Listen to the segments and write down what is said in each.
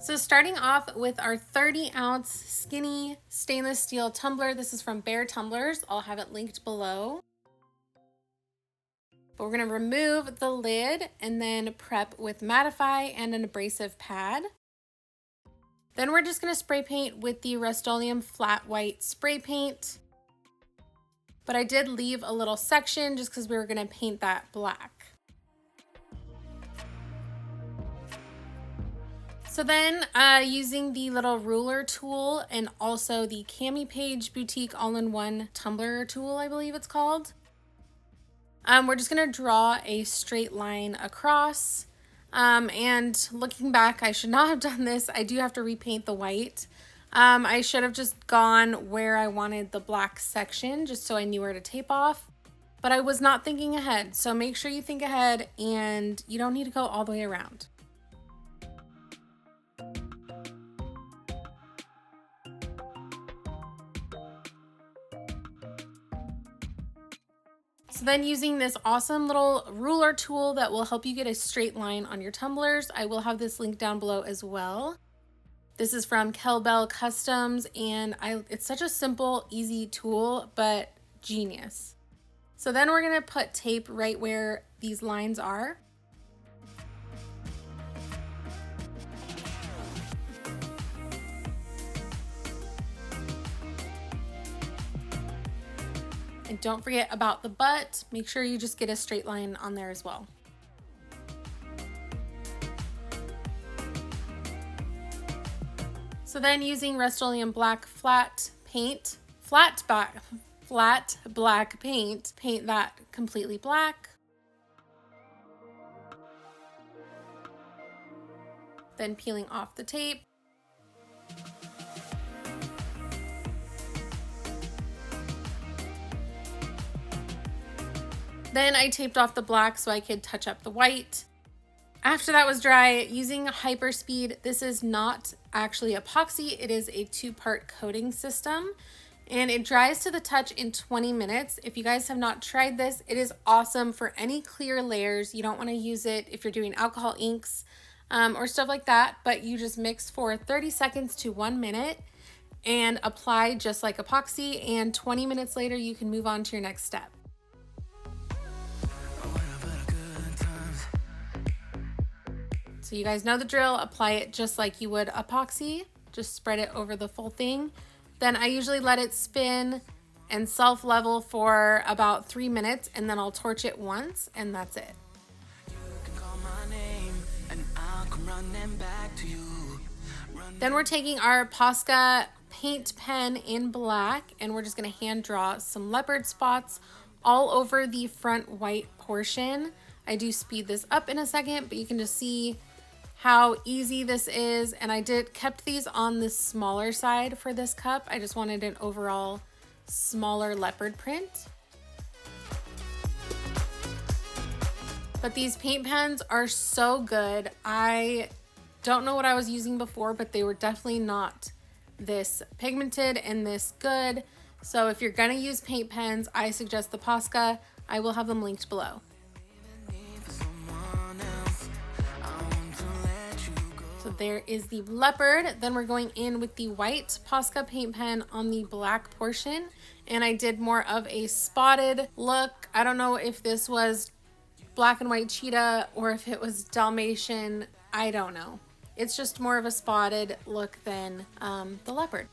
So starting off with our 30-ounce skinny stainless steel tumbler. This is from Bare Tumblers. I'll have it linked below. But we're going to remove the lid and then prep with mattify and an abrasive pad. Then we're just going to spray paint with the Rust-Oleum flat white spray paint. But I did leave a little section just because we were going to paint that black. So then using the little ruler tool and also the Cami Page Boutique all-in-one tumbler tool, I believe it's called. We're just gonna draw a straight line across. And looking back, I should not have done this. I do have to repaint the white. I should have just gone where I wanted the black section just so I knew where to tape off. But I was not thinking ahead. So make sure you think ahead and you don't need to go all the way around. So then using this awesome little ruler tool that will help you get a straight line on your tumblers, I will have this link down below as well. This is from Bell Customs, and it's such a simple, easy tool, but genius. So then we're gonna put tape right where these lines are. And don't forget about the butt. Make sure you just get a straight line on there as well. So then using Rust-Oleum black flat black paint, paint that completely black. Then peeling off the tape. Then I taped off the black so I could touch up the white. After that was dry, using Hyperspeed, this is not actually epoxy, it is a 2-part coating system, and it dries to the touch in 20 minutes. If you guys have not tried this, it is awesome for any clear layers. You don't want to use it if you're doing alcohol inks or stuff like that, but you just mix for 30 seconds to 1 minute and apply just like epoxy, and 20 minutes later you can move on to your next step. So you guys know the drill, apply it just like you would epoxy, just spread it over the full thing. Then I usually let it spin and self-level for about 3 minutes, and then I'll torch it once, and that's it. Then we're taking our Posca paint pen in black, and we're just gonna hand draw some leopard spots all over the front white portion. I do speed this up in a second, but you can just see how easy this is. And I kept these on the smaller side for this cup. I just wanted an overall smaller leopard print. But these paint pens are so good. I don't know what I was using before, but they were definitely not this pigmented and this good. So if you're gonna use paint pens, I suggest the Posca. I will have them linked below. So there is the leopard. Then we're going in with the white Posca paint pen on the black portion. And I did more of a spotted look. I don't know if this was black and white cheetah or if it was Dalmatian. I don't know. It's just more of a spotted look than the leopard.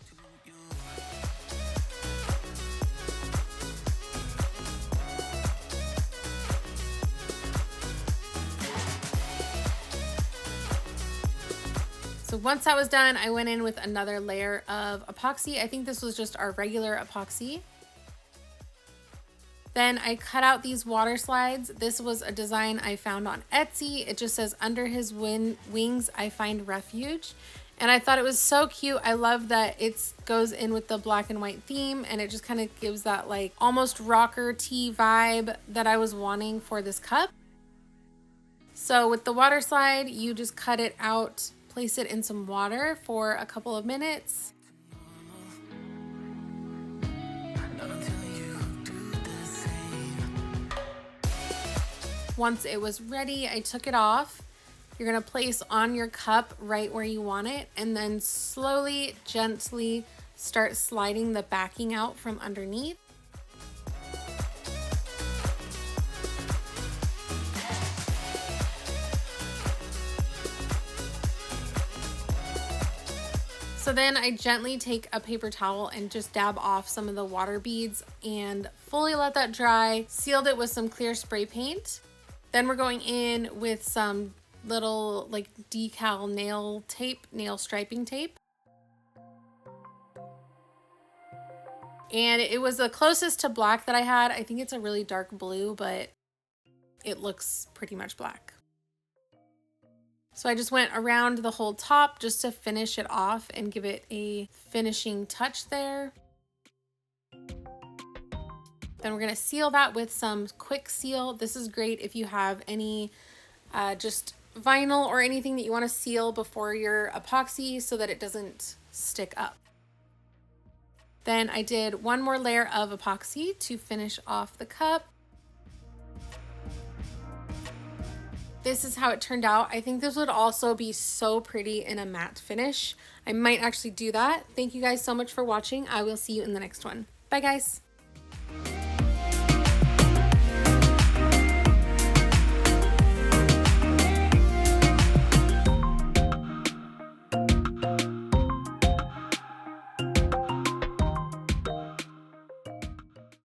So once that was done, I went in with another layer of epoxy. I think this was just our regular epoxy. Then I cut out these water slides. This was a design I found on Etsy. It just says, "Under his wings, I find refuge." And I thought it was so cute. I love that it goes in with the black and white theme, and it just kind of gives that like almost rocker tea vibe that I was wanting for this cup. So with the water slide, you just cut it out, place it in some water for a couple of minutes. Once it was ready, I took it off. you're gonna place on your cup right where you want it, and then slowly, gently start sliding the backing out from underneath. So then I gently take a paper towel and just dab off some of the water beads and fully let that dry. Sealed it with some clear spray paint. Then we're going in with some little like decal nail tape, nail striping tape. And it was the closest to black that I had. I think it's a really dark blue, but it looks pretty much black. So I just went around the whole top just to finish it off and give it a finishing touch there. Then we're gonna seal that with some quick seal. This is great if you have any just vinyl or anything that you wanna seal before your epoxy so that it doesn't stick up. Then I did one more layer of epoxy to finish off the cup. This is how it turned out. I think this would also be so pretty in a matte finish. I might actually do that. Thank you guys so much for watching. I will see you in the next one. Bye guys.